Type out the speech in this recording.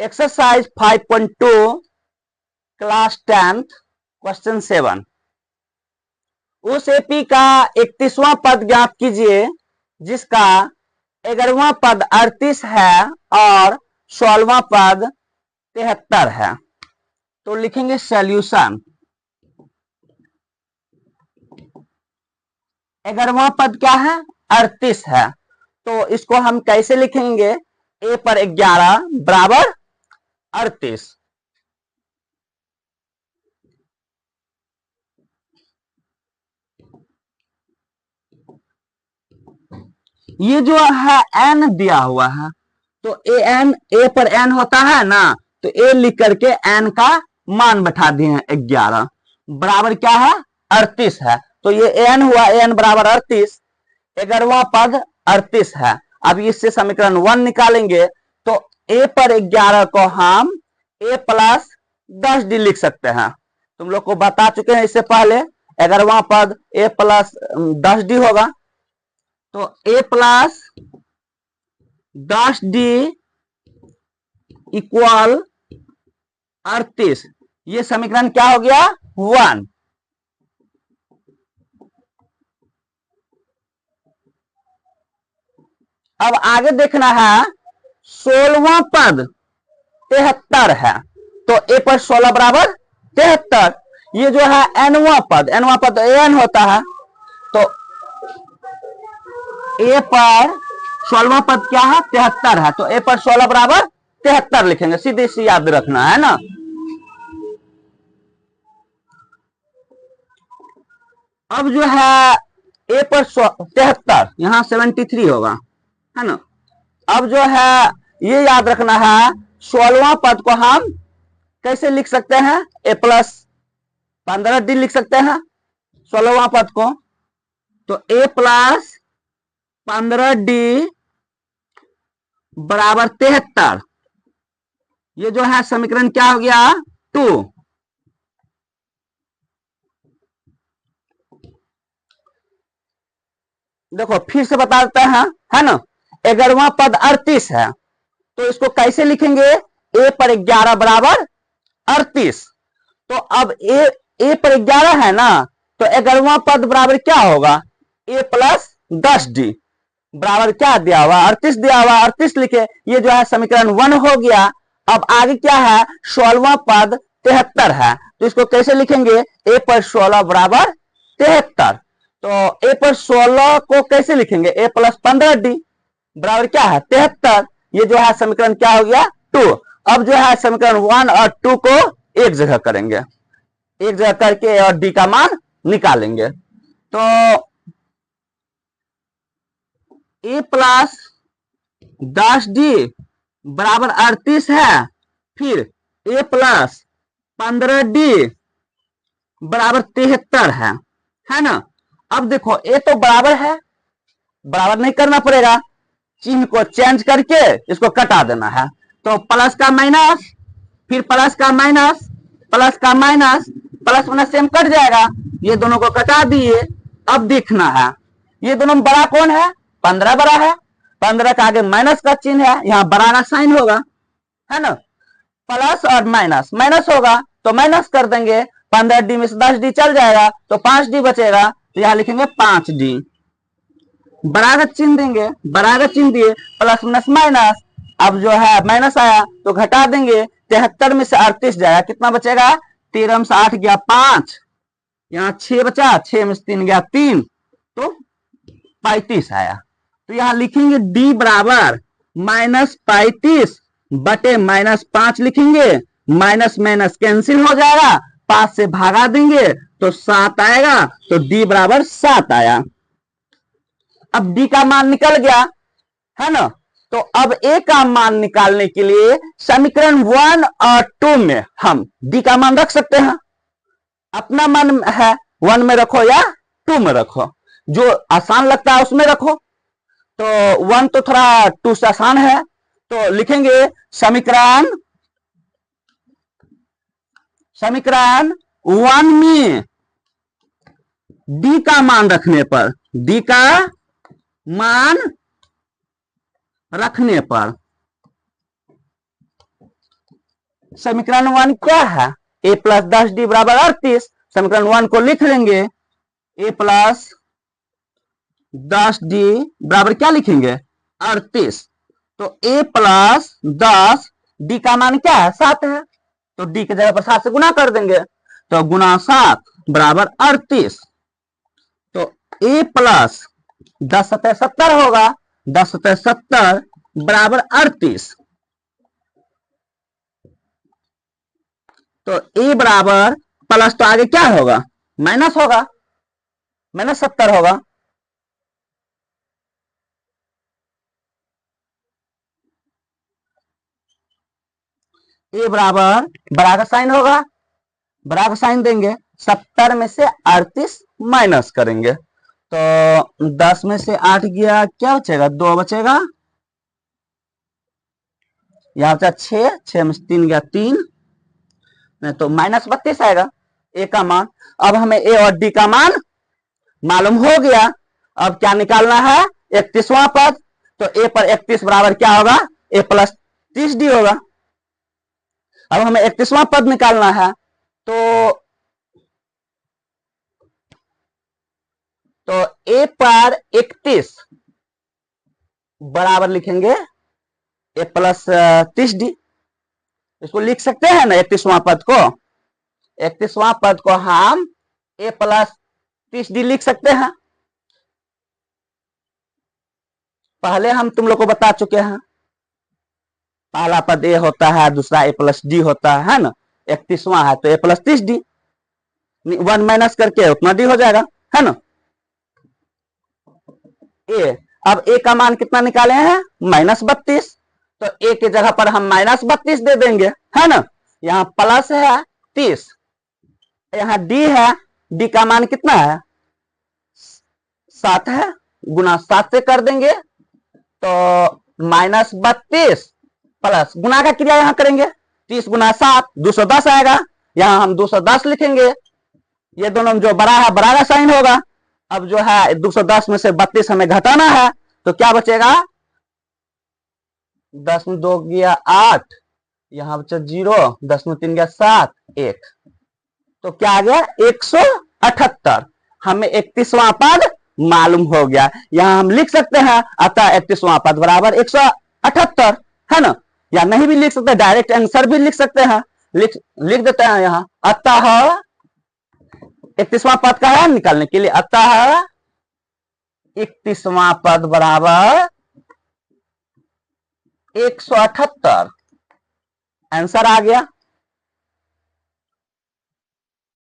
Exercise 5.2 class 10th question 7। उस AP का 31वां पद ज्ञात कीजिए जिसका 11वां पद 38 है और 16वां पद 73 है। तो लिखेंगे सॉल्यूशन। 11वां पद क्या है? 38 है। तो इसको हम कैसे लिखेंगे? ए पर 11 बराबर 38। ये जो है एन दिया हुआ है, तो ए एन, ए पर एन होता है ना, तो ए लिख करके एन का मान बैठा दिए हैं 11 बराबर क्या है? 38 है। तो ये एन हुआ, एन बराबर 38, 11वां पद 38 है। अब इससे समीकरण 1 निकालेंगे तो ए पर 11 को हम ए प्लस 10 डी लिख सकते हैं। तुम लोग को बता चुके हैं इससे पहले, 11वां पद ए प्लस 10 डी होगा। तो ए प्लस 10 डी इक्वल 38। ये समीकरण क्या हो गया? 1। अब आगे देखना है, 16वां पद 73 है। तो ए पर 16 बराबर 73। ये जो है एनवां पद एन होता है, तो ए पर 16वां पद क्या है? 73 है। तो ए पर 16 बराबर 73 लिखेंगे, सीधे से याद रखना है ना। अब जो है ए पर 73, यहां 73 होगा, है ना। अब जो है ये याद रखना है, 16वां पद को हम कैसे लिख सकते हैं? ए प्लस 15 डी लिख सकते हैं 16वां पद को। तो ए प्लस 15 डी बराबर 73। ये जो है समीकरण क्या हो गया? 2। देखो फिर से बता देते हैं, है ना। 11वां पद 38 है, तो इसको कैसे लिखेंगे? ए पर 11 बराबर 38। तो अब ए पर 11 है ना, तो 11वां पद बराबर क्या होगा? ए प्लस 10 डी बराबर क्या दिया हुआ? 38 दिया हुआ, 38 लिखे। ये जो है समीकरण 1 हो गया। अब आगे क्या है? 16वां पद 73 है, तो इसको कैसे लिखेंगे? ए पर 16 बराबर 73। तो ए पर 16 को कैसे लिखेंगे? ए प्लस 15 डी बराबर क्या है? 73। ये जो है समीकरण क्या हो गया? 2। अब जो है समीकरण 1 और 2 को एक जगह करेंगे, एक जगह करके ए और डी का मान निकालेंगे। तो ए प्लस 10 डी बराबर 38 है, फिर ए प्लस 15 डी बराबर 73 है ना। अब देखो ए तो बराबर है, बराबर नहीं करना पड़ेगा, चिन्ह को चेंज करके इसको कटा देना है। तो प्लस का माइनस, फिर प्लस का माइनस, प्लस का minus, plus minus same cut जाएगा। ये दोनों को कटा दिए। अब देखना है ये दोनों बड़ा कौन है? 15 बड़ा है। 15 का आगे माइनस का चिन्ह है, यहां बड़ा का साइन होगा, है ना। प्लस और माइनस, माइनस होगा तो माइनस कर देंगे। 15 डी में से 10 डी चल जाएगा, तो 5 डी बचेगा। तो यहां लिखेंगे 5 डी। बड़ा का चिन्ह देंगे, बड़ा का चिन्ह दिए, प्लस माइनस माइनस। अब जो है माइनस आया तो घटा देंगे। 73 में से 38 जाएगा, कितना बचेगा? 13 में से 8 गया 5, यहाँ 6 बचा, 6 में से 3 गया 3, तो 35 आया। तो यहां लिखेंगे डी बराबर -35 बटे -5 लिखेंगे। माइनस माइनस कैंसिल हो जाएगा, 5 से भागा देंगे तो 7 आएगा। तो डी बराबर 7 आया। अब डी का मान निकल गया, है ना। तो अब ए का मान निकालने के लिए समीकरण 1 और 2 में हम डी का मान रख सकते हैं। अपना मान है 1 में रखो या 2 में रखो, जो आसान लगता है उसमें रखो। तो 1 तो थोड़ा 2 से आसान है, तो लिखेंगे समीकरण 1 में डी का मान रखने पर, डी का मान रखने पर समीकरण 1 क्या है? a प्लस 10d बराबर 38। समीकरण 1 को लिख लेंगे, a प्लस 10d बराबर क्या लिखेंगे? 38। तो a प्लस 10 d का मान क्या है? 7 है, तो d की जगह पर 7 से गुना कर देंगे, तो गुना 7 बराबर 38। तो a प्लस 10 सतह 70 होगा, 10 सतह 70 बराबर 38। तो a बराबर प्लस, तो आगे क्या होगा? माइनस होगा, माइनस 70 होगा। a बराबर बड़ा का साइन होगा, बड़ा का साइन देंगे, 70 में से 38 माइनस करेंगे, तो 10 में से 8 गया, क्या बचेगा? 2 बचेगा, यहां बचा 6 में से 3 गया 3, तो माइनस 32 आएगा a का मान। अब हमें a और d का मान मालूम हो गया, अब क्या निकालना है? 31वां पद। तो a पर 31 बराबर क्या होगा? a प्लस 30d होगा। अब हमें 31वां पद निकालना है, तो a पर 31 बराबर लिखेंगे a प्लस 30d। इसको लिख सकते हैं ना 31वां पद को? 31वां पद को हम a प्लस 30d लिख सकते हैं। पहले हम तुम लोग को बता चुके हैं, पहला पद a होता है, दूसरा a प्लस d होता है ना। 31वां है तो a प्लस 30d, 1 माइनस करके उतना d हो जाएगा, है ना। a, अब a का मान कितना निकाले हैं? माइनस 32, तो a की जगह पर हम माइनस 32 दे देंगे, है ना। यहाँ प्लस है 30, यहाँ d है, d का मान कितना है? 7 है, गुना 7 से कर देंगे, तो माइनस 32 प्लस गुना का क्रिया यहां करेंगे, 30 गुना 7 210 आएगा, यहां हम 210 लिखेंगे, ये दोनों जो बड़ा है बड़ा का साइन होगा। अब जो है 210 में से 32 हमें घटाना है, तो क्या बचेगा? 10 में 2 गया 8, यहां बचा 0, 10 में 3 गया 7, 1, तो क्या आ गया? 178। हमें 31वां पद मालूम हो गया, यहां हम लिख सकते हैं अतः 31वां पद बराबर 178, है ना। या नहीं भी लिख सकते, डायरेक्ट आंसर भी लिख सकते हैं, लिख देते हैं यहां, अतः 31वां पद का है निकालने के लिए, अतः 31वां पद बराबर 178, आंसर आ गया।